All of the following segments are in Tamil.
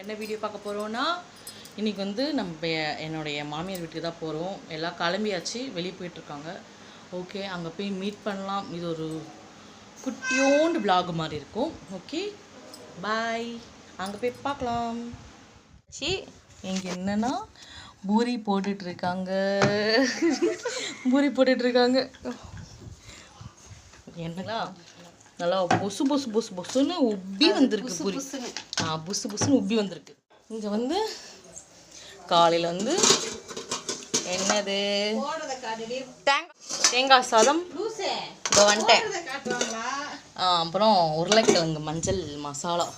என்ன வீடியோ பார்க்க போகிறோன்னா இன்றைக்கி வந்து நம்ம என்னுடைய மாமியார் வீட்டுக்கு தான் போகிறோம். எல்லாம் கிளம்பியாச்சு, வெளியே போயிட்டுருக்காங்க. ஓகே, அங்கே போய் மீட் பண்ணலாம். இது ஒரு குட்டியோண்டு vlog மாதிரி இருக்கும். ஓகே பாய், அங்கே போய் பார்க்கலாம். இங்கே என்னென்னா பூரி போட்டுட்ருக்காங்க. பூரி போட்டுட்ருக்காங்க. என்னங்களா நல்லா பொசு பொசு பொசு பொசுன்னு உப்பி வந்திருக்கு பூரி. புசு புசுன்னு உப்பி வந்திருக்கு. இங்கே வந்து காலையில் வந்து என்னது தேங்காய் சாதம் இப்போ வந்துட்டேன். அப்புறம் உருளைக்கிழங்கு மஞ்சள் மசாலா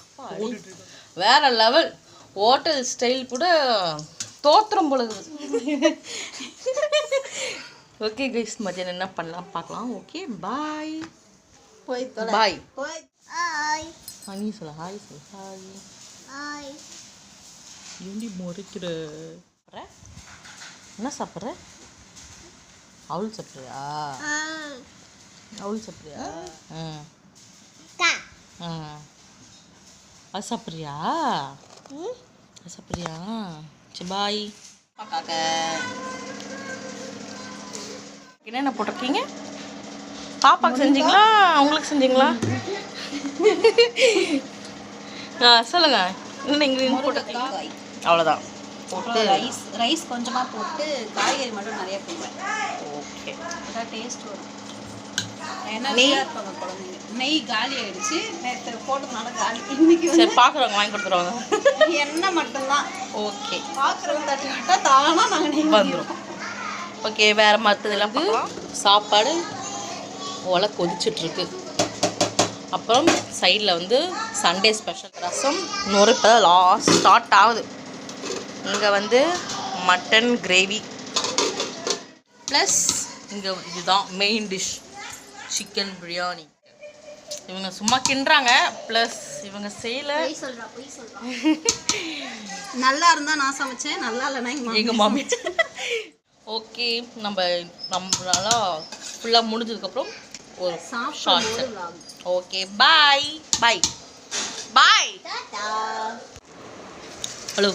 வேற லெவல். ஹோட்டல் ஸ்டைல் கூட தோத்திரம் பொழுது. ஓகே கைஸ், மதியானம் என்ன பண்ணலாம் பார்க்கலாம். ஓகே பாய் பாய். நீ சொல்ல ஹாய் சொல்லு. ஹாய். ஏண்டி முறைக்கிற? என்ன சாப்பிட்ற? அவள் சாப்பிட்றியா? அவள் சாப்பிட்றியா? அது சாப்பிட்றியா? அது சாப்பிட்றியா? சரி பாய். பார்க்காக்க என்னென்ன போட்டிருக்கீங்க? பாப்பாவுக்கு செஞ்சீங்களா உங்களுக்கு செஞ்சீங்களா? சொல்லுங்க. என்ன இன்க்ரீடியன்ஸ் போட்டிருக்கீங்க? அவ்வளோதான். போட்டு ரைஸ் கொஞ்சமாக போட்டு காய்கறி மட்டும் நிறைய போடுவேன். ஓகே, அதான் டேஸ்ட் வரும். நெய் இருப்பாங்க குழந்தைங்க. நெய் காலி ஆகிடுச்சு, நேற்று போட்டதுனால காலி. இன்னைக்கு சரி பார்க்குறவங்க வாங்கி கொடுத்துருவாங்க. எண்ணெய் மட்டும்தான். ஓகே, பார்க்குறவங்க தட்டி விட்டால் தானாக நாங்கள் நெய் வந்துடும். ஓகே, வேறு மற்றதெல்லாம் பார்க்கலாம். சாப்பாடு ஒலை கொதிச்சிட்ருக்கு. அப்புறம் சைடில் வந்து சண்டே ஸ்பெஷல் ரசம் நூறு. இப்போ தான் லாஸ்ட் ஸ்டார்ட் ஆகுது. இங்கே வந்து மட்டன் கிரேவி ப்ளஸ் இங்கே இதுதான் மெயின் டிஷ் சிக்கன் பிரியாணி. இவங்க சும்மா கிண்டுறாங்க, ப்ளஸ் இவங்க செய்யலை. நல்லா இருந்தால் நான் சமைச்சேன், நல்லா இல்லைன்னா எங்கள் மாமி. ஓகே, நம்மளால ஃபுல்லாக முடிஞ்சதுக்கப்புறம் ஒரு ஷார்ட். ஓகே பாய் பாய் பாய். ஹலோ,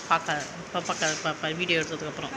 பார்க்க வீடியோ எடுத்ததுக்கப்புறம்